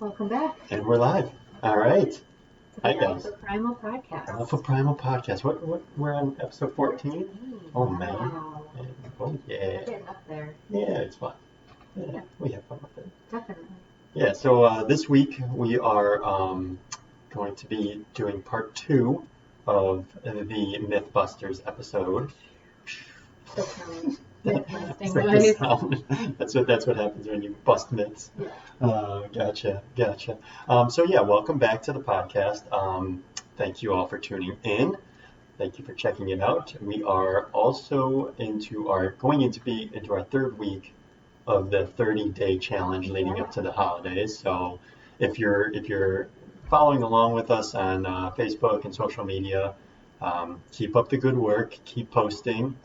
Welcome back And we're live. All right. to Hi, the guys. ALPHA Primal Podcast. ALPHA Primal Podcast. What? We're on episode 14? Oh, man. Wow. Oh, yeah. We're getting up there. Yeah, it's fun. Yeah, Yeah. we have fun with it. Definitely. Yeah, so this week we are going to be doing part 2 of the MythBusters episode. So kind. It's like the sound. That's what happens when you bust myths. Yeah. Gotcha. So yeah, welcome back to the podcast. Thank you all for tuning in. Thank you for checking it out. We are also into our third week of the 30-day challenge leading up to the holidays. So if you're following along with us on Facebook and social media, keep up the good work. Keep posting.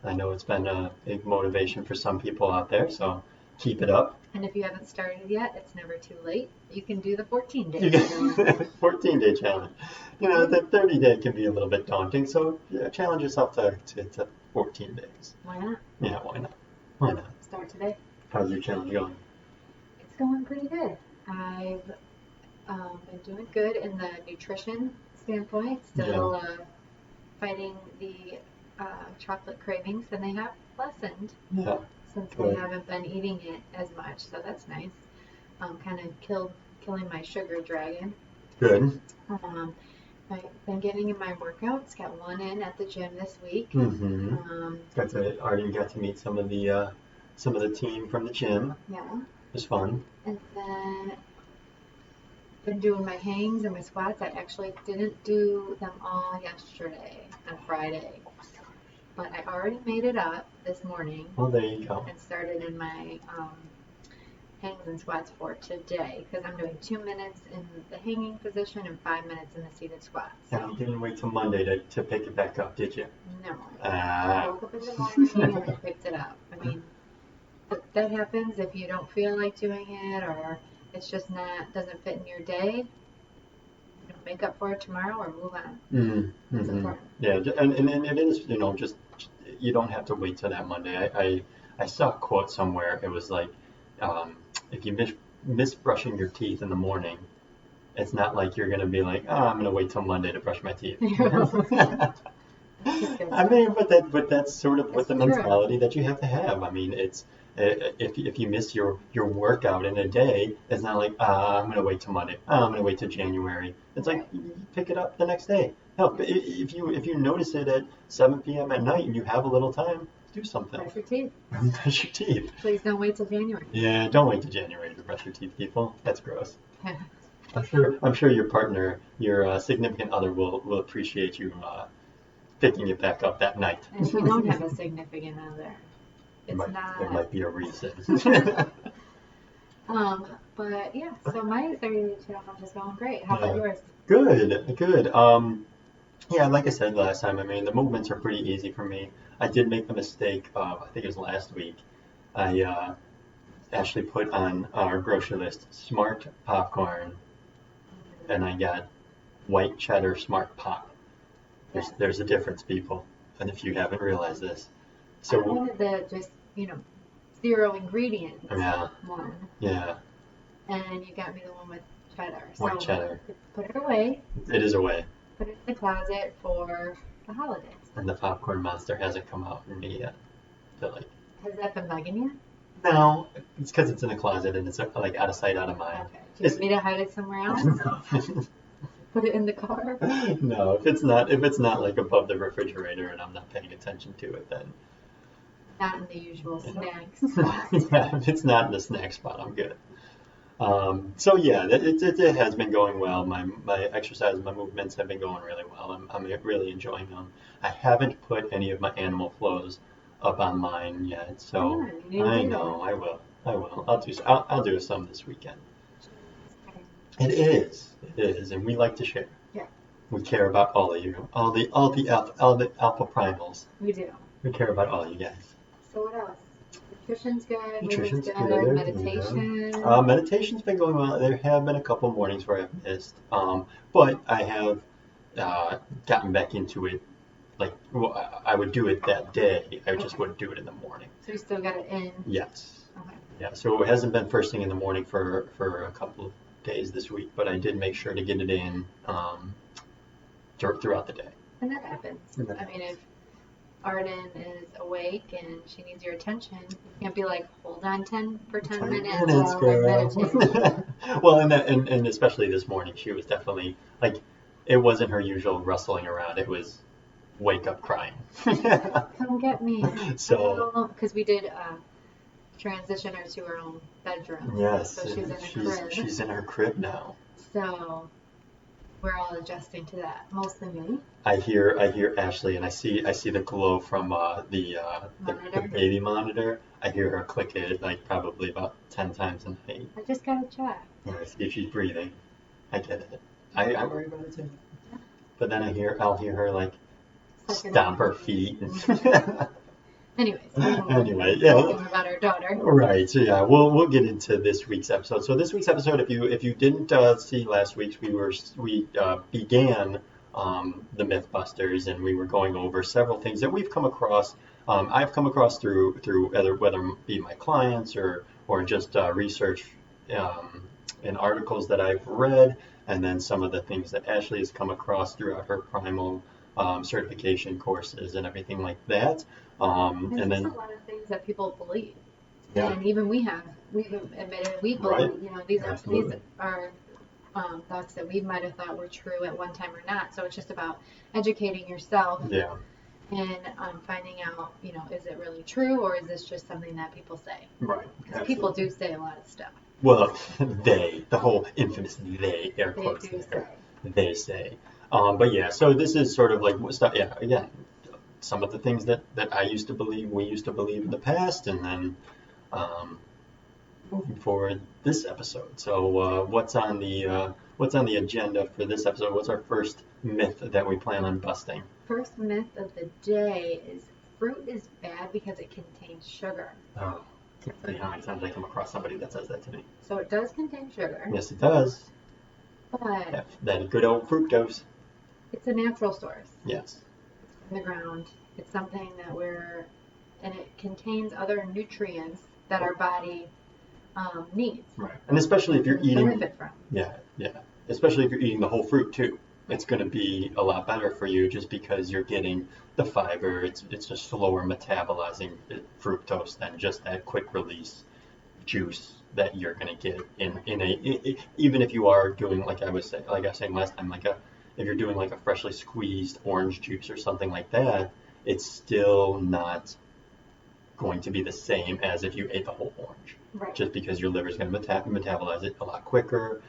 I know it's been a big motivation for some people out there, so keep it up. And if you haven't started yet, it's never too late. You can do the 14-day. 14-day challenge. You know, the 30-day can be a little bit daunting, so challenge yourself to 14 days. Why not? Yeah, why not? Why not? Start today. How's your challenge going? It's going pretty good. I've been doing good in the nutrition standpoint. Still fighting the chocolate cravings, and they have lessened since I haven't been eating it as much, so that's nice. Kind of killing my sugar dragon. Good. I've been getting in my workouts. Got one in at the gym this week. Mm-hmm. Already got to meet some of the team from the gym. Yeah. It was fun. And then been doing my hangs and my squats. I actually didn't do them all yesterday on Friday, but I already made it up this morning. Well, there you go. And started in my hangs and squats for today, because I'm doing 2 minutes in the hanging position and 5 minutes in the seated squats. So. And you didn't wait till Monday to pick it back up, did you? No. I woke up in the morning and I picked it up. I mean, that happens if you don't feel like doing it, or it's just doesn't fit in your day. Make up for it tomorrow or move on. Mm-hmm. It's important. Yeah, and it is, just you don't have to wait till that Monday. I saw a quote somewhere. It was like, if you miss brushing your teeth in the morning, it's not like you're gonna be like, I'm gonna wait till Monday to brush my teeth. I mean, but that's sort of what the mentality that you have to have. I mean, it's if you miss your workout in a day, it's not like I'm gonna wait till Monday. I'm gonna wait till January. It's like you pick it up the next day. No, if you notice it at 7 p.m. at night and you have a little time, do something. Brush your teeth. Brush your teeth. Please don't wait till January. Yeah, don't wait till January to brush your teeth, people. That's gross. I'm sure your partner, your significant other, will appreciate you picking it back up that night. And if you don't have a significant other, there might be a reason. But yeah, so my 30-day challenge is going great. How about yours? Good. Yeah, like I said last time, I mean, the movements are pretty easy for me. I did make the mistake of, I think it was last week, I actually put on our grocery list Smart popcorn, and I got white cheddar Smart Pop. There's a difference, people, and if you haven't realized this. So I wanted the just, 0 ingredients one. Yeah. And you got me the one with cheddar. White cheddar. Put it away. It is away. Put it in the closet for the holidays. And the popcorn monster hasn't come out for me yet. Has that been bugging you? No, it's because it's in a closet and it's like out of sight, out of mind. Okay. Do you want me to hide it somewhere else? Put it in the car? No, if it's not like above the refrigerator and I'm not paying attention to it, then. Not in the usual snack spot. Yeah, if it's not in the snack spot, I'm good. So yeah, it has been going well. My exercise, my movements have been going really well. I'm really enjoying them. I haven't put any of my animal flows up online yet, so I know I will. I'll do some this weekend. It is, and we like to share. Yeah. We care about all of you, all the alpha primals. We do. We care about all you guys. So what else? Nutrition's good. Nutrition's good. Meditation. Meditation's been going well. There have been a couple mornings where I've missed, but I have gotten back into it. Like, I would do it that day. I just wouldn't do it in the morning. So you still got it in? Yes. Okay. Yeah, so it hasn't been first thing in the morning for a couple of days this week, but I did make sure to get it in throughout the day. And that happens. I mean, if Arden is awake and she needs your attention, you can't be like, hold on 10 minutes while I meditate. Well, and especially this morning, she was definitely like, it wasn't her usual rustling around. It was wake up crying. Come get me. So, because we did transition her to her own bedroom. Yes, so she's in a crib. She's in her crib now. So we're all adjusting to that, mostly me. I hear Ashley, and I see the glow from the baby monitor. I hear her click it like probably about 10 times a night. I just gotta check. Yeah, see if she's breathing. I get it. I worry about it too. But then I'll hear her like stomp her feet. Anyways, yeah. Talking about our daughter. Right. So yeah, we'll get into this week's episode. So this week's episode, if you didn't see last week's, we began the MythBusters, and we were going over several things that we've come across. I've come across through whether it be my clients or just research in articles that I've read, and then some of the things that Ashley has come across throughout her primal certification courses and everything like that. And then a lot of things that people believe. Yeah. And even we've admitted we believe. Right. These are thoughts that we might have thought were true at one time or not. So it's just about educating yourself. Yeah. And finding out, is it really true, or is this just something that people say? Right. Because people do say a lot of stuff. Well, the whole infamous they, air quotes there, they say. But yeah, so this is sort of like stuff. Yeah, again, some of the things that we used to believe in the past, and then moving forward this episode. So what's on the agenda for this episode? What's our first myth that we plan on busting? First myth of the day is fruit is bad because it contains sugar. Oh, I can't tell you how many times I come across somebody that says that to me. So it does contain sugar. Yes, it does. But that good old fructose. It's a natural source. Yes. In the ground. It's something and it contains other nutrients that our body needs. Right. And especially if you're eating. Benefit from. Yeah. Especially if you're eating the whole fruit too. It's going to be a lot better for you just because you're getting the fiber. It's just slower metabolizing fructose than just that quick release juice that you're going to get even if you are doing like I was saying last time, if you're doing like a freshly squeezed orange juice or something like that, it's still not going to be the same as if you ate the whole orange. Right. Just because your liver is going to metabolize it a lot quicker.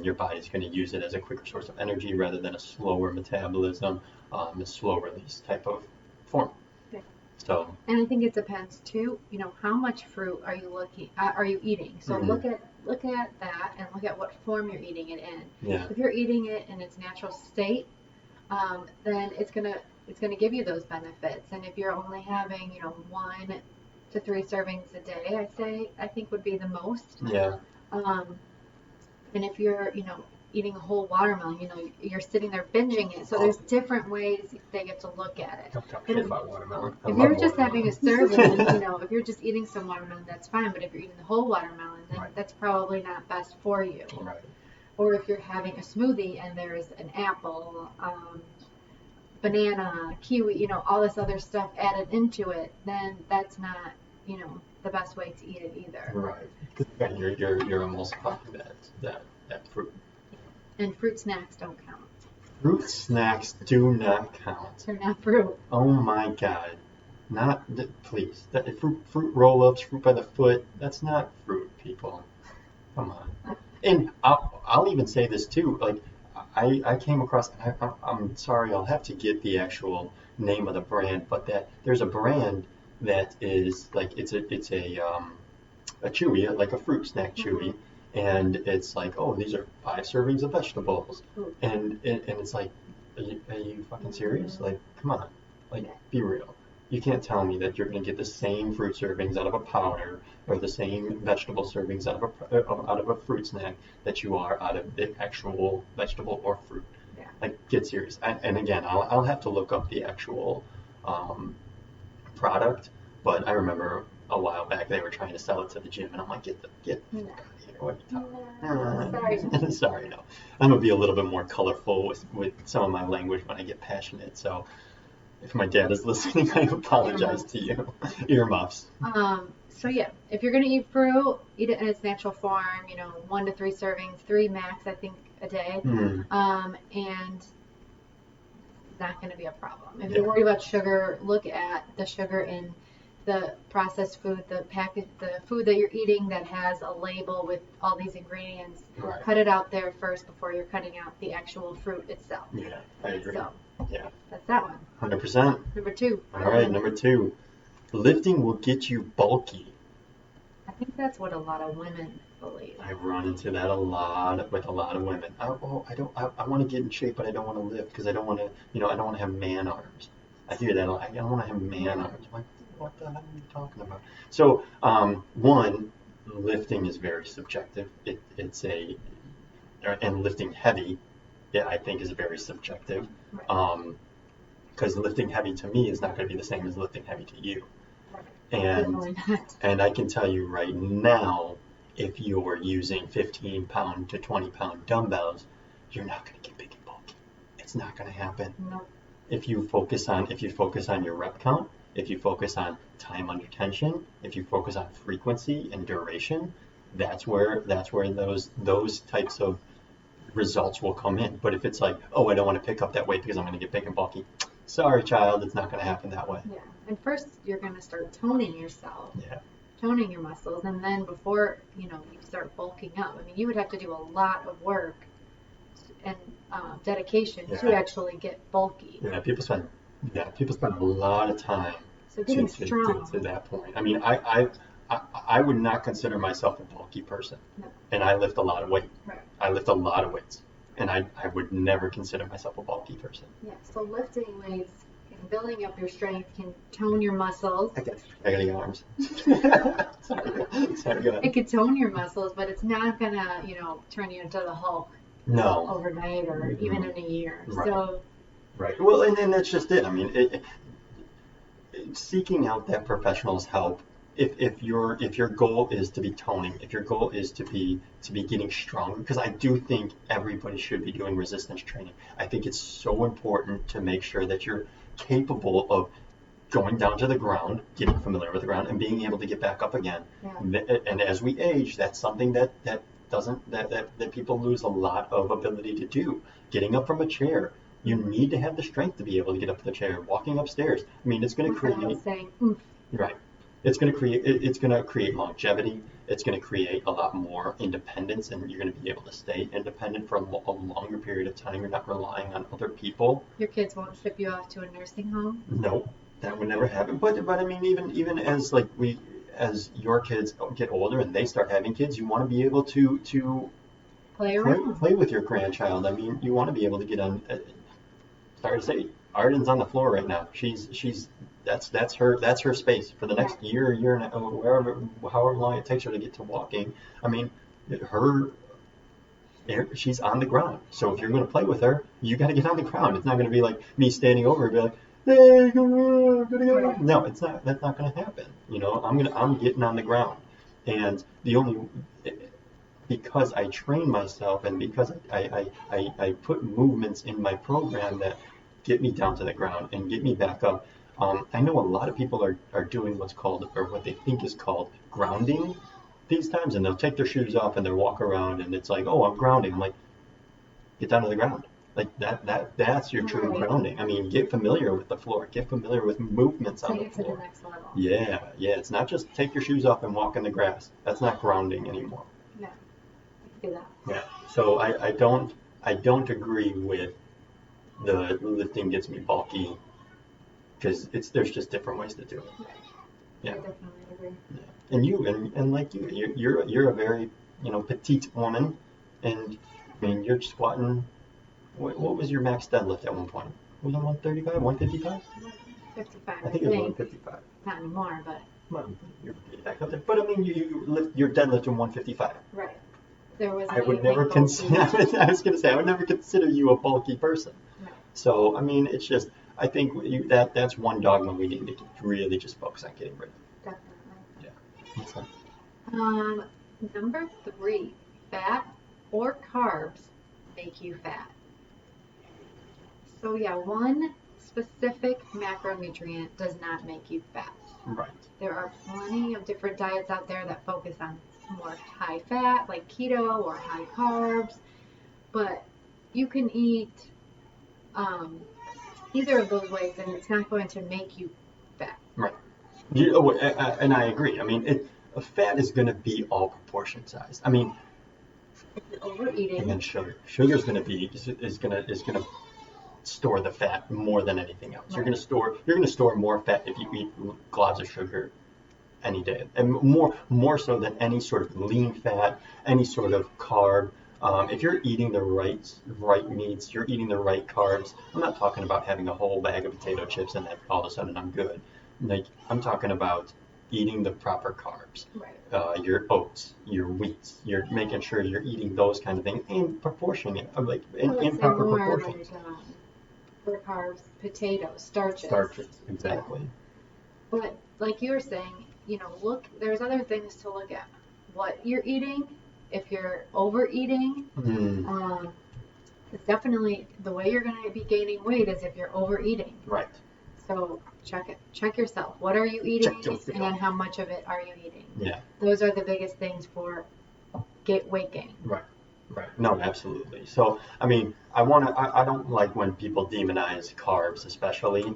Your body's going to use it as a quicker source of energy rather than a slower metabolism, a slow release type of form. Yeah. So. And I think it depends too. How much fruit are you eating? So look at that and look at what form you're eating it in. Yeah. If you're eating it in its natural state, then it's gonna give you those benefits. And if you're only having 1 to 3 servings a day, I think would be the most. Yeah. And if you're eating a whole watermelon, you're sitting there binging it. So there's different ways they get to look at it. Don't talk shit about watermelon. If you're just having a serving, if you're just eating some watermelon, that's fine. But if you're eating the whole watermelon, then that's probably not best for you. Right. Or if you're having a smoothie and there's an apple, banana, kiwi, all this other stuff added into it, then that's not, the best way to eat it either. Right. Because you're emulsifying that fruit. And fruit snacks don't count. Fruit snacks do not count. They're not fruit. Oh my God. Please. Fruit roll-ups, fruit by the foot, that's not fruit, people. Come on. And I'll even say this too, like, I came across, I'm sorry, I'll have to get the actual name of the brand, but there's a brand that is like, it's a chewy, like a fruit snack chewy, and it's like, oh, these are 5 servings of vegetables, and it's like, are you fucking serious? Like, come on, like, be real. You can't tell me that you're going to get the same fruit servings out of a powder or the same vegetable servings out of a fruit snack that you are out of the actual vegetable or fruit. Yeah. Like, get serious. And again, I'll have to look up the actual product, but I remember a a while back they were trying to sell it to the gym, and I'm like, get the fuck out of here. What are you talking about? Sorry, no. I'm gonna be a little bit more colorful with some of my language when I get passionate. So if my dad is listening, I apologize to you. Earmuffs. So yeah, if you're gonna eat fruit, eat it in its natural form. 1 to 3 servings, 3 max, I think, a day. And not going to be a problem. If you're worried about sugar, look at the sugar in the processed food, the food that you're eating that has a label with all these ingredients. Right. Cut it out there first before you're cutting out the actual fruit itself. Yeah, I agree. So, yeah, that's that one. 100%. Number 2. All right, number 2. Lifting will get you bulky. I think that's what a lot of women believe. I run into that a lot with a lot of women. I want to get in shape, but I don't want to lift because I don't want to, I don't want to have man arms. I hear that a lot. I don't want to have man arms. I'm like, what the hell are you talking about? So, one, lifting is very subjective. And lifting heavy, I think is very subjective. Because lifting heavy to me is not going to be the same as lifting heavy to you. And I can tell you right now, if you're using 15-pound to 20-pound dumbbells, you're not going to get big and bulky. It's not going to happen. No. If you focus on your rep count, if you focus on time under tension, if you focus on frequency and duration, that's where those types of results will come in. But if it's like, oh, I don't want to pick up that weight because I'm going to get big and bulky, sorry, child, it's not going to happen that way. Yeah. And first, you're going to start toning yourself. Yeah. Toning your muscles, and then before you start bulking up. I mean, you would have to do a lot of work and dedication to actually get bulky. Yeah, people spend a lot of time to that point. I mean, I would not consider myself a bulky person, and I lift a lot of weight. Right. I lift a lot of weights, and I would never consider myself a bulky person. Yeah. So lifting weights and building up your strength can tone your muscles. I got the arms. Sorry, go ahead. It could tone your muscles, but it's not gonna, turn you into the Hulk. No. Overnight or even in a year. Right. So. Right. Well, and that's just it. I mean, seeking out that professional's help. If your goal is to be toning, if your goal is to be getting stronger, because I do think everybody should be doing resistance training. I think it's so important to make sure that you're capable of going down to the ground, getting familiar with the ground, and being able to get back up again. Yeah. And as we age, that's something that people lose a lot of ability to do. Getting up from a chair, you need to have the strength to be able to get up the chair. Walking upstairs, I mean, it's going to create. Right. It's going to create longevity. It's going to create a lot more independence, and you're going to be able to stay independent for a longer period of time. You're not relying on other people. Your kids won't ship you off to a nursing home? No, that would never happen. But I mean, even as your kids get older and they start having kids, you want to be able to play with your grandchild. I mean, you want to be able to get on. Sorry to say, Arden's on the floor right now. That's her space for the next year and however long it takes her to get to walking. I mean, she's on the ground. So if you're going to play with her, you got to get on the ground. It's not going to be like me standing over her and be like, hey, no, it's not. That's not going to happen. I'm getting on the ground, and because I train myself and because I put movements in my program that get me down to the ground and get me back up. I know a lot of people are doing what's called, or what they think is called, grounding these times, and they'll take their shoes off and they'll walk around and it's like, oh, I'm grounding. I'm like, get down to the ground. Like that's your true grounding. I mean, get familiar with the floor, get familiar with movements on the floor. Take it to the next level. Yeah. It's not just take your shoes off and walk in the grass. That's not grounding anymore. No, do that. Yeah. So I don't agree with the lifting gets me bulky, because there's just different ways to do it. Right. Yeah. I definitely agree. Yeah. And you're a very petite woman, and I mean you're squatting. What was your max deadlift at one point? Was it 135, 155? 155. I think it was 155. Not anymore, but. Well, you're back up there. But I mean, you lift your deadlift to 155. Right. There was. I would never consider. I was going to say I would never consider you a bulky person. Right. So I mean, it's just. I think that's one dogma we need to really just focus on getting rid of. Definitely. What's that? Number 3, fat or carbs make you fat. So yeah, one specific macronutrient does not make you fat. Right. There are plenty of different diets out there that focus on more high fat, like keto or high carbs, but you can eat either of those ways and it's not going to make you fat. Right. And I agree. I mean, fat is going to be all proportion sized. I mean, If you're overeating, and then sugar is going to store the fat more than anything else. Right. You're going to store more fat if you eat globs of sugar any day, and more so than any sort of lean fat, any sort of carb. If you're eating the right meats, you're eating the right carbs. I'm not talking about having a whole bag of potato chips and then all of a sudden I'm good. Like, I'm talking about eating the proper carbs. right. Your oats, your wheats. You're making sure you're eating those kind of things in proportion, like in proper proportions. For carbs, potatoes, starches. Starches, exactly. But like you were saying, look, there's other things to look at. What you're eating, if you're overeating, it's definitely the way you're going to be gaining weight is if you're overeating. Right. So check yourself. What are you eating, and then how much of it are you eating? Yeah. Those are the biggest things for weight gain. Right. Right. No, absolutely. So, I mean, I don't like when people demonize carbs, especially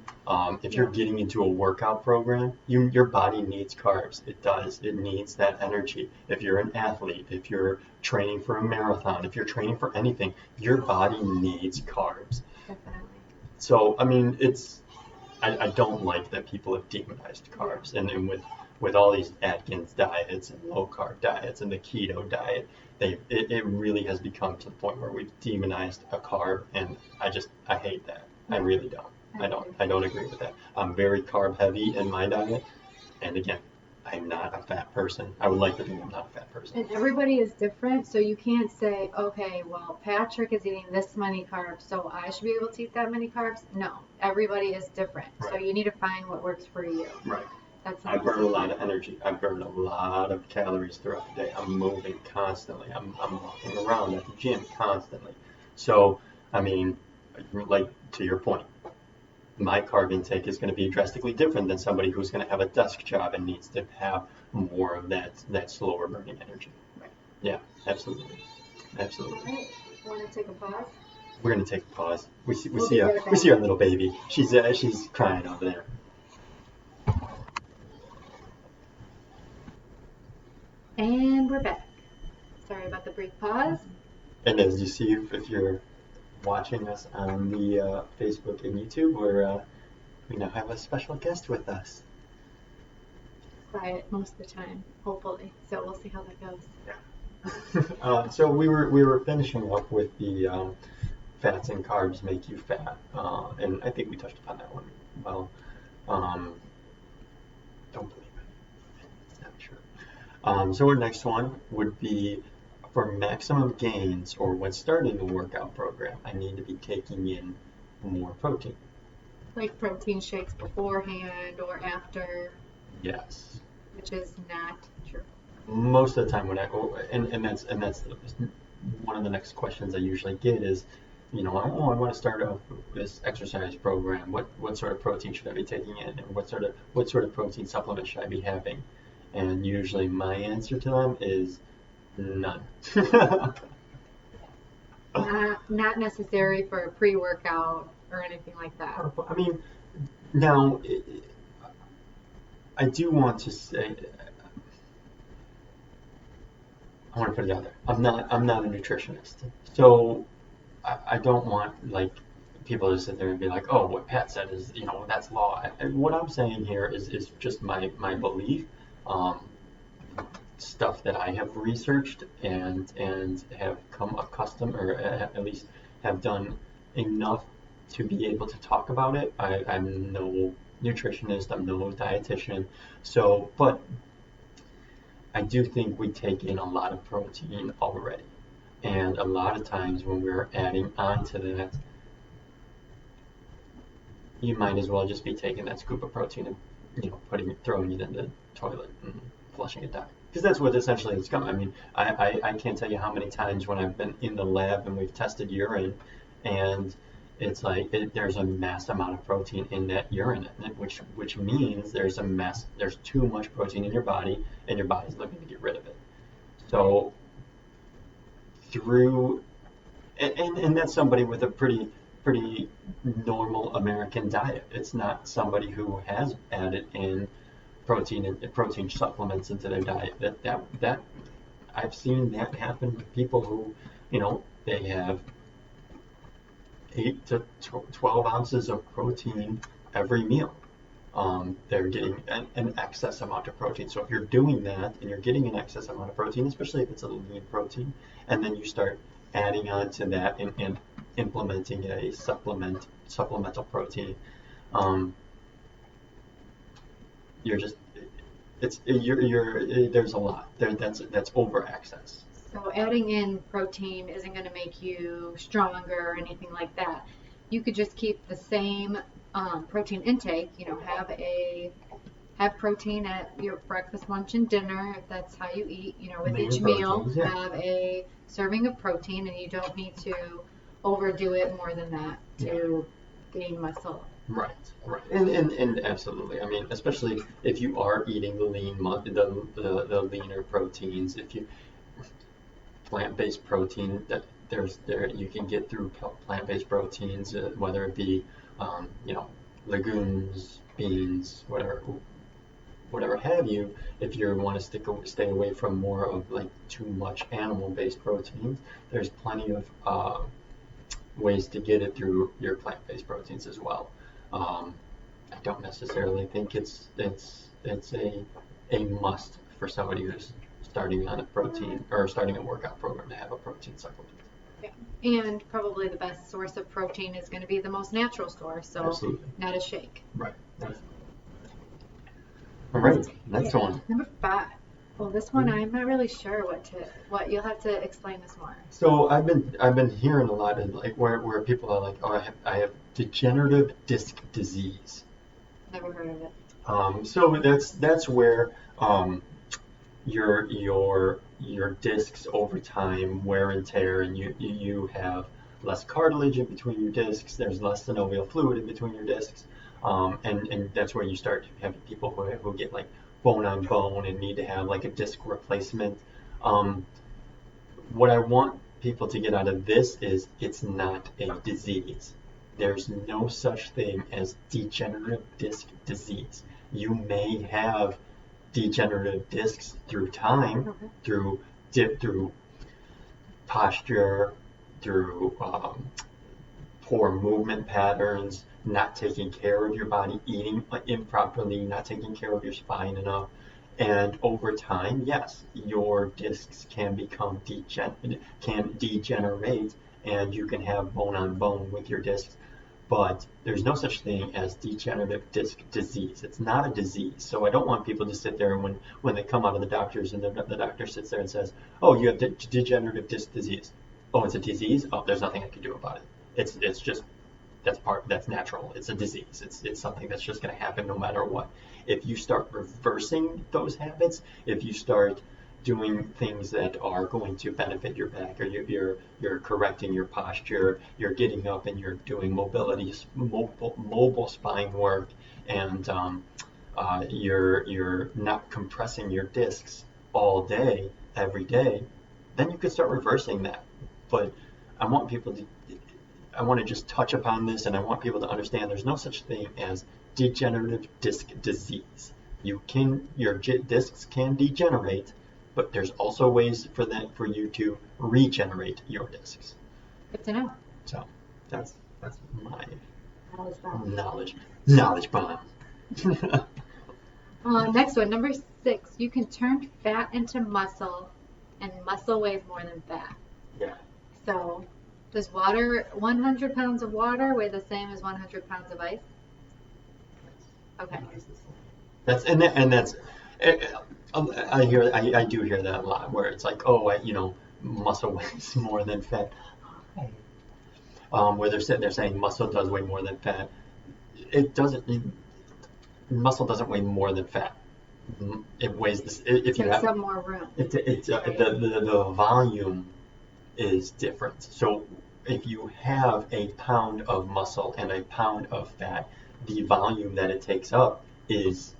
if you're getting into a workout program. Your body needs carbs. It does. It needs that energy. If you're an athlete, if you're training for a marathon, if you're training for anything, your body needs carbs. Definitely. So, I mean, I don't like that people have demonized carbs, and with all these Atkins diets and low carb diets and the keto diet, it really has become to the point where we've demonized a carb, and I hate that. I really don't. I don't agree with that. I'm very carb heavy in my diet, and again, I'm not a fat person. I would like to think I'm not a fat person. And everybody is different, so you can't say, okay, well, Patrick is eating this many carbs, so I should be able to eat that many carbs. No, everybody is different, Right. So you need to find what works for you. Right. That's I burn a lot of energy. I burn a lot of calories throughout the day. I'm moving constantly. I'm walking around at the gym constantly. So, I mean, like, to your point, my carb intake is going to be drastically different than somebody who's going to have a desk job and needs to have more of that slower burning energy. Right. Yeah, absolutely. Absolutely. All right. Want to take a pause? We're going to take a pause. We We'll see be right back. our little baby. She's crying over there. And we're back. Sorry about the brief pause. And as you see, if you're watching us on the Facebook and YouTube, we now have a special guest with us. Quiet most of the time, hopefully. So we'll see how that goes. Yeah. So we were finishing up with the fats and carbs make you fat, and I think we touched upon that one well. Don't believe it. It's not true. So our next one would be, for maximum gains or when starting a workout program, I need to be taking in more protein. Like protein shakes beforehand or after. Yes. Which is not true. Most of the time and that's one of the next questions I usually get is, I want to start off this exercise program. What sort of protein should I be taking in, and what sort of protein supplement should I be having? And usually my answer to them is none. Not necessary for a pre-workout or anything like that. I mean, now I do want to say, I want to put it out there. I'm not a nutritionist, so I don't want like people to sit there and be like, oh, what Pat said is, that's law. And what I'm saying here is just my belief, stuff that I have researched and have come accustomed, or at least have done enough to be able to talk about it. I'm no nutritionist, I'm no dietitian, so, but I do think we take in a lot of protein already. And a lot of times when we're adding on to that, you might as well just be taking that scoop of protein and throwing it in toilet and flushing it down. Because that's what essentially it's coming. I mean, I can't tell you how many times when I've been in the lab and we've tested urine, and it's like there's a mass amount of protein in that urine, which means there's too much protein in your body, and your body's looking to get rid of it. So and that's somebody with a pretty normal American diet. It's not somebody who has added in protein supplements into their diet. That I've seen that happen with people who, they have 8 to 12 ounces of protein every meal. They're getting an excess amount of protein. So if you're doing that and you're getting an excess amount of protein, especially if it's a lean protein, and then you start adding on to that and implementing a supplemental protein, there's a lot there that's over access. So adding in protein isn't going to make you stronger or anything like that. You could just keep the same protein intake. Have protein at your breakfast, lunch, and dinner if that's how you eat. With each meal, have a serving of protein, and you don't need to overdo it more than that to gain muscle. Right, and absolutely. I mean, especially if you are eating the leaner proteins, if you plant-based protein that you can get through plant-based proteins, whether it be legumes, beans, whatever have you. If you want to stay away from more of like too much animal-based proteins, there's plenty of ways to get it through your plant-based proteins as well. I don't necessarily think it's a must for somebody who's starting on a protein or starting a workout program to have a protein supplement. Yeah. And probably the best source of protein is going to be the most natural source, so absolutely. Not a shake. Right. All right, next one. Number 5. Well, this one I'm not really sure what you'll have to explain this more. So I've been hearing a lot of like where people are like, oh, I have degenerative disc disease. Never heard of it. So that's where your discs over time wear and tear, and you have less cartilage in between your discs. There's less synovial fluid in between your discs, and that's where you start having people who get like bone on bone and need to have like a disc replacement. What I want people to get out of this is it's not a disease. There's no such thing as degenerative disc disease. You may have degenerative discs through time, through posture, through poor movement patterns, not taking care of your body, eating improperly, not taking care of your spine enough. And over time, yes, your discs can become degenerate, and you can have bone on bone with your discs. But there's no such thing as degenerative disc disease. It's not a disease. So I don't want people to sit there and when they come out of the doctors and the doctor sits there and says, oh, you have degenerative disc disease. Oh, it's a disease? Oh, there's nothing I can do about it. It's just, that's natural. It's a disease. It's something that's just going to happen no matter what. If you start reversing those habits, if you start doing things that are going to benefit your back, or you're correcting your posture, you're getting up and you're doing mobile spine work, and you're not compressing your discs all day, every day, then you could start reversing that. But I want to just touch upon this, and I want people to understand there's no such thing as degenerative disc disease. Your discs can degenerate, but there's also ways for you to regenerate your discs. Good to know. So that's my knowledge bomb. Next one, number 6. You can turn fat into muscle, and muscle weighs more than fat. Yeah. So does 100 pounds of water weigh the same as 100 pounds of ice? Okay. I do hear that a lot, where it's like, oh, muscle weighs more than fat. Where they're saying muscle does weigh more than fat. It doesn't. Muscle doesn't weigh more than fat. It weighs this. If you Takes have up more room. the volume is different. So if you have a pound of muscle and a pound of fat, the volume that it takes up is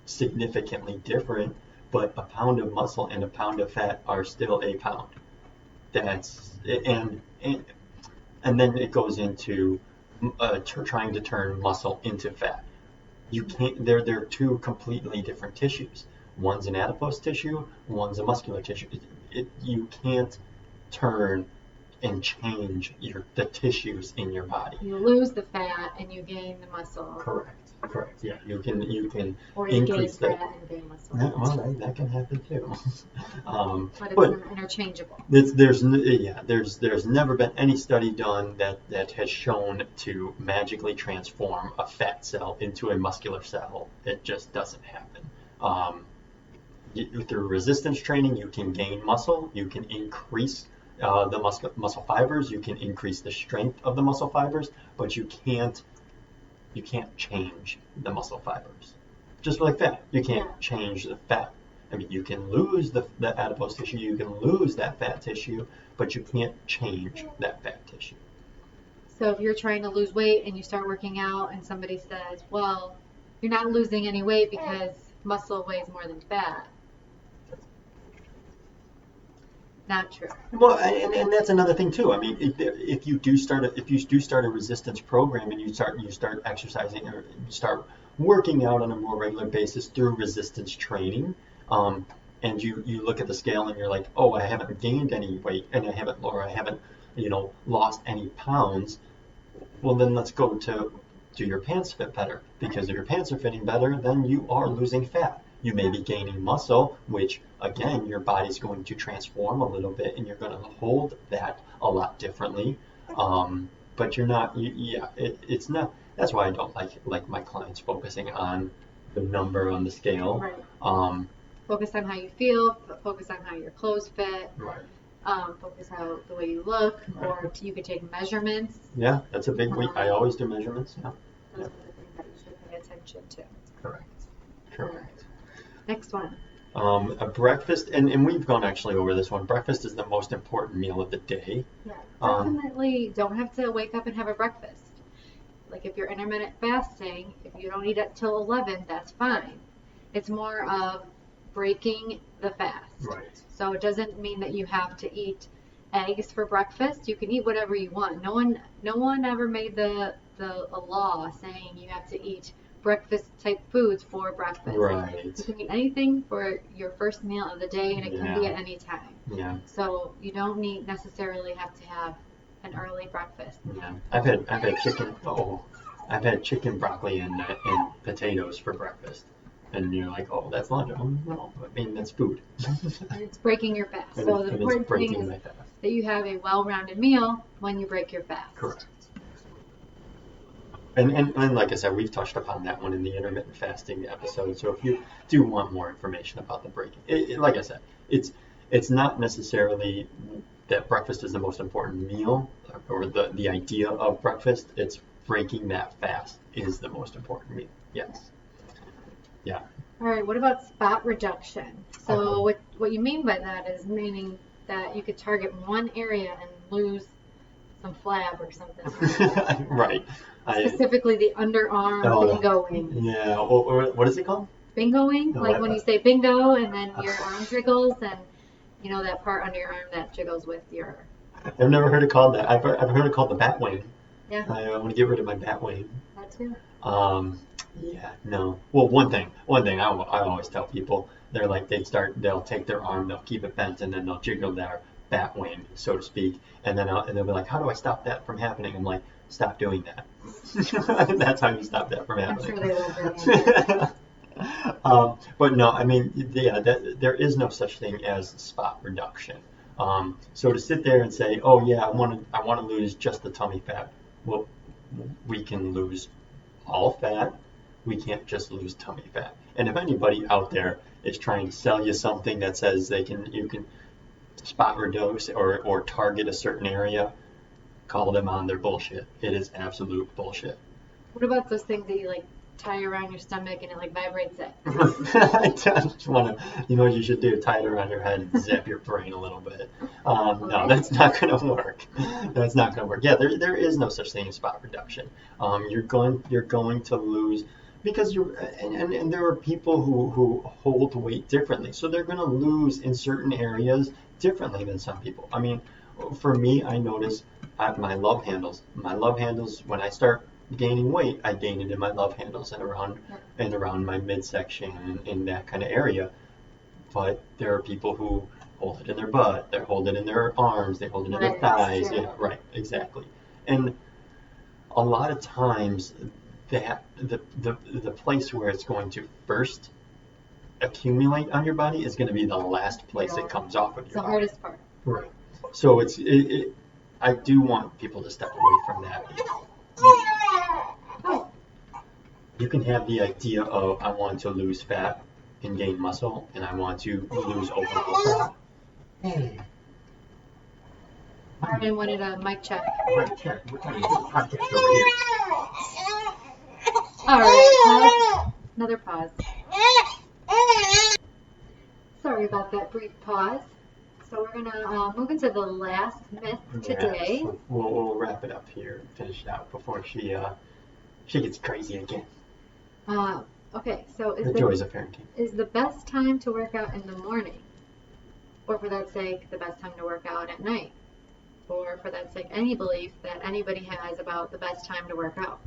significantly different. But a pound of muscle and a pound of fat are still a pound. That's and then it goes into trying to turn muscle into fat. You can't. They're two completely different tissues. One's an adipose tissue. One's a muscular tissue. You can't turn and change the tissues in your body. You lose the fat and you gain the muscle. Correct. Yeah, you can or you increase gain that. fat and gain muscle. Yeah, well, that can happen too. But it's interchangeable. There's never been any study done that has shown to magically transform a fat cell into a muscular cell. It just doesn't happen. Through resistance training, you can gain muscle. You can increase the muscle fibers. You can increase the strength of the muscle fibers, but you can't change the muscle fibers. Just like that, you can't change the fat. I mean, you can lose the adipose tissue, you can lose that fat tissue, but you can't change that fat tissue. So if you're trying to lose weight and you start working out and somebody says, well, you're not losing any weight because muscle weighs more than fat. Not true. Well, and that's another thing too. I mean, if you do start a resistance program and you start exercising or you start working out on a more regular basis through resistance training, and you look at the scale and you're like, oh, I haven't gained any weight and I haven't lost any pounds. Well, then let's go to do your pants fit better, because if your pants are fitting better, then you are losing fat. You may be gaining muscle, which again, your body's going to transform a little bit and you're going to hold that a lot differently. But you're not, it's not, that's why I don't like my clients focusing on the number on the scale. Right. Focus on how you feel, focus on how your clothes fit. Right. Focus on the way you look, right. Or you could take measurements. Yeah, that's a big week. I always do measurements. Yeah. Those are the things that you should pay attention to. Correct. Next one. A breakfast, and we've gone actually over this one. Breakfast is the most important meal of the day. Yeah, definitely don't have to wake up and have a breakfast. Like if you're intermittent fasting, if you don't eat it till 11, that's fine. It's more of breaking the fast. Right. So it doesn't mean that you have to eat eggs for breakfast. You can eat whatever you want. No one ever made a law saying you have to eat breakfast type foods for breakfast. Right. You can eat anything for your first meal of the day, and it can be at any time. Yeah. So you don't necessarily have to have an early breakfast. Yeah. I've had chicken. I've had chicken, broccoli, and potatoes for breakfast. And you're like, oh, that's lunch. Oh, no, I mean, that's food. And it's breaking your fast. So the important thing is that you have a well-rounded meal when you break your fast. Correct. And like I said, we've touched upon that one in the intermittent fasting episode. So if you do want more information about the breaking, like I said, it's not necessarily that breakfast is the most important meal or the idea of breakfast. It's breaking that fast is the most important meal. Yes. Yeah. All right. What about spot reduction? So what you mean by that is meaning that you could target one area and lose some flab or something. Right. Specifically the underarm bingoing. Yeah. Or what is it called? Bingoing. Like when you say bingo and then your arm jiggles and you know that part under your arm that jiggles with your. I've never heard it called that. I've heard it called the bat wing. Yeah. I want to get rid of my bat wing. That too. Yeah, no. Well, one thing I always tell people, they're like, they'll take their arm, they'll keep it bent, and then they'll jiggle their bat wing, so to speak, and then they'll be like, how do I stop that from happening? I'm like, stop doing that. That's how you stop that from happening. I'm sure they will. But no, I mean, there is no such thing as spot reduction. So to sit there and say, oh yeah, I want to lose just the tummy fat. Well, we can lose all fat. We can't just lose tummy fat. And if anybody out there is trying to sell you something that says you can spot reduce or target a certain area, call them on their bullshit. It is absolute bullshit. What about those things that you tie around your stomach and it like vibrates it. I just want to, you know what you should do? Tie it around your head and zap your brain a little bit. No, that's not going to work. That's not going to work. Yeah, there is no such thing as spot reduction. You're going to lose because and there are people who hold weight differently, so they're going to lose in certain areas differently than some people. I mean, for me, I notice my love handles. My love handles when I start gaining weight, I gain it in my love handles and around my midsection and in that kind of area. But there are people who hold it in their butt, they hold it in their arms, they hold it in their thighs. Yeah, right, exactly. And a lot of times that the place where it's going to first accumulate on your body is going to be the last place it comes off of your body. It's the hardest part. Right. So I do want people to step away from that. You can have the idea of I want to lose fat and gain muscle, and I want to lose overall fat. Hey. I wanted a mic check. Mic check. We're trying to do a podcast over here. All right, pause. Another pause. Sorry about that brief pause. So we're gonna move into the last myth today. So we'll wrap it up here, finish it out before she gets crazy again. Okay, so the joys of parenting. Is the best time to work out in the morning, or for that sake, the best time to work out at night, or for that sake, any belief that anybody has about the best time to work out?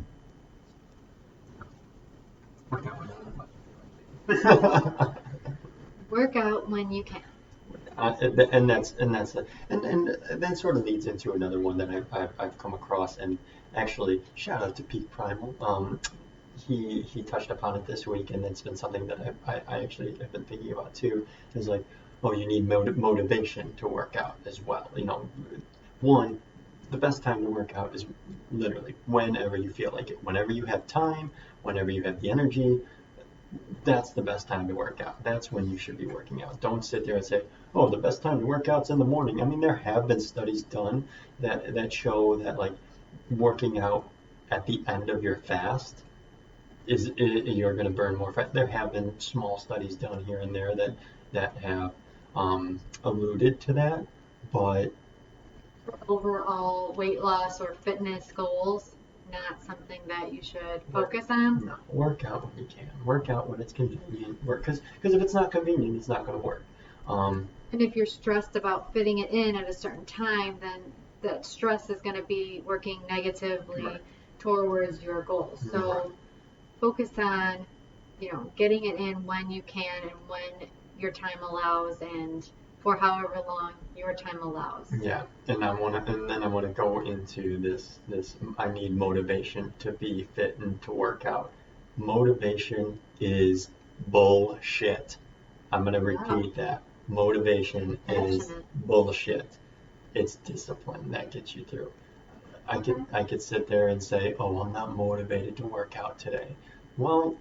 Work out when you can. And that sort of leads into another one that I've come across, and actually shout out to Peak Primal. He touched upon it this week, and it's been something that I actually have been thinking about too. Is like, oh, you need motivation to work out as well. You know, the best time to work out is literally whenever you feel like it, whenever you have time, whenever you have the energy. That's the best time to work out. That's when you should be working out. Don't sit there and say, oh, the best time to work out's in the morning. I mean, there have been studies done that show that like working out at the end of your fast you're going to burn more fat. There have been small studies done here and there that have alluded to that, but for overall weight loss or fitness goals, not something that you should focus on? No, work out when you can. Work out when it's convenient. Because if it's not convenient, it's not going to work. And if you're stressed about fitting it in at a certain time, then that stress is going to be working negatively towards your goals. So focus on, getting it in when you can and when your time allows, and for however long your time allows. Yeah, and then I want to go into this I need motivation to be fit and to work out. Motivation is bullshit. I'm going to repeat that. Motivation is bullshit. It's discipline that gets you through. I could sit there and say, oh, I'm not motivated to work out today. Well,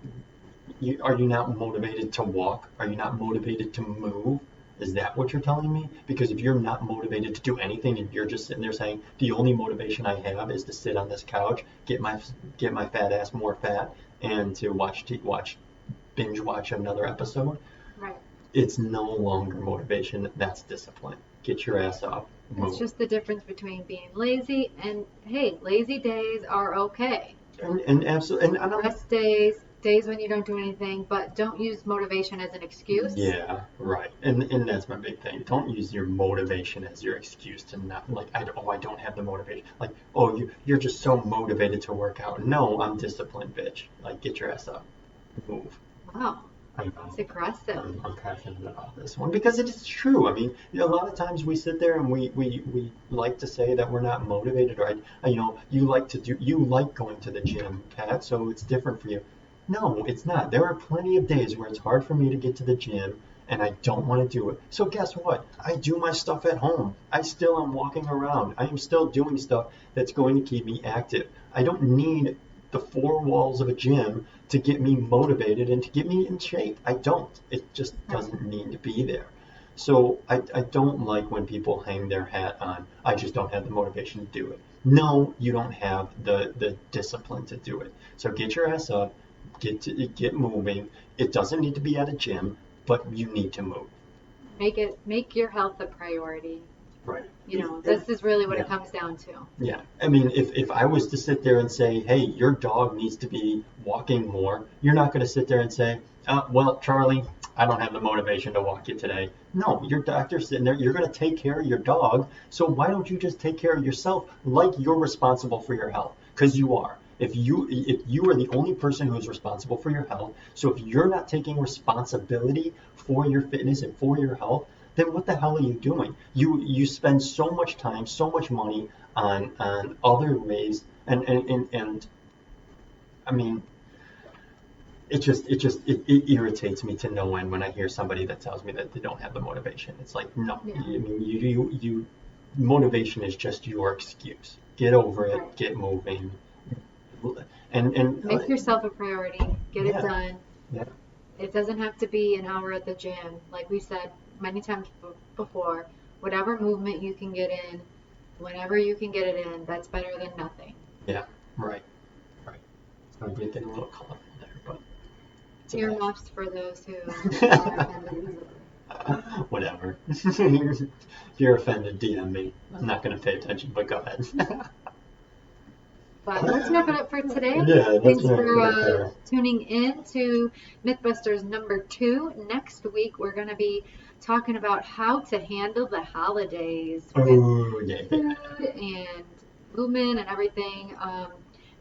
are you not motivated to walk? Are you not motivated to move? Is that what you're telling me? Because if you're not motivated to do anything and you're just sitting there saying, the only motivation I have is to sit on this couch, get my fat ass more fat, and to binge watch another episode, right? It's no longer motivation. That's discipline. Get your ass up. Move. It's just the difference between being lazy and, hey, lazy days are okay. And absolutely. And rest days when you don't do anything, but don't use motivation as an excuse. Yeah, right. And that's my big thing. Don't use your motivation as your excuse to not, like, I don't have the motivation. Like, oh, you're just so motivated to work out. No, I'm disciplined, bitch. Like, get your ass up. Move. Wow. It's aggressive. I'm passionate about this one because it is true. I mean, a lot of times we sit there and we like to say that we're not motivated, or you like going to the gym, Pat, so it's different for you. No, it's not. There are plenty of days where it's hard for me to get to the gym and I don't want to do it. So guess what? I do my stuff at home. I still am walking around. I am still doing stuff that's going to keep me active. I don't need the four walls of a gym to get me motivated and to get me in shape. I don't. It just doesn't need to be there. So I don't like when people hang their hat on, I just don't have the motivation to do it. No, you don't have the discipline to do it. So get your ass up, get moving. It doesn't need to be at a gym, but you need to move. Make your health a priority. Right. This is really what it comes down to. Yeah. I mean, if I was to sit there and say, hey, your dog needs to be walking more, you're not going to sit there and say, well, Charlie, I don't have the motivation to walk you today. No, your doctor's sitting there. You're going to take care of your dog. So why don't you just take care of yourself like you're responsible for your health? Because you are. If you are the only person who is responsible for your health, so if you're not taking responsibility for your fitness and for your health, then what the hell are you doing? You spend so much time, so much money on other ways, and I mean, it irritates me to no end when I hear somebody that tells me that they don't have the motivation. It's like, no, Yeah. I mean, you motivation is just your excuse. Get over it, Right. get moving, and Make yourself a priority. Get it done. Yeah. It doesn't have to be an hour at the gym. Like we said many times before, whatever movement you can get in, whenever you can get it in, that's better than nothing. Yeah, right. So I'm getting a little colorful there, but it's Earmuffs for those who are offended easily. Whatever. If you're offended, DM me. I'm not going to pay attention, but go ahead. But let's wrap it up for today. Yeah, Thanks for tuning in to Mythbusters number 2. Next week, we're going to be talking about how to handle the holidays with food and movement and everything.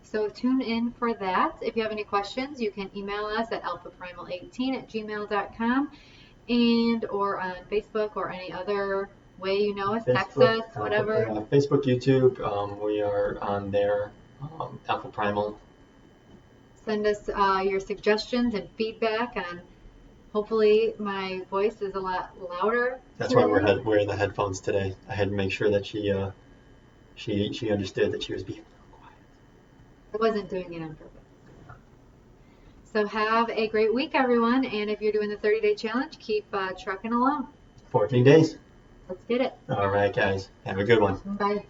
So tune in for that. If you have any questions, you can email us at alphaprimal18@gmail.com and or on Facebook or any other way you know us. Text us, whatever. Facebook, YouTube, we are on there. Alpha Primal. Send us your suggestions and feedback on. Hopefully my voice is a lot louder. That's why we're wearing the headphones today. I had to make sure that she understood that she was being quiet. I wasn't doing it on purpose. So have a great week, everyone. And if you're doing the 30-day challenge, keep trucking along. 14 days. Let's get it. All right, guys. Have a good one. Bye.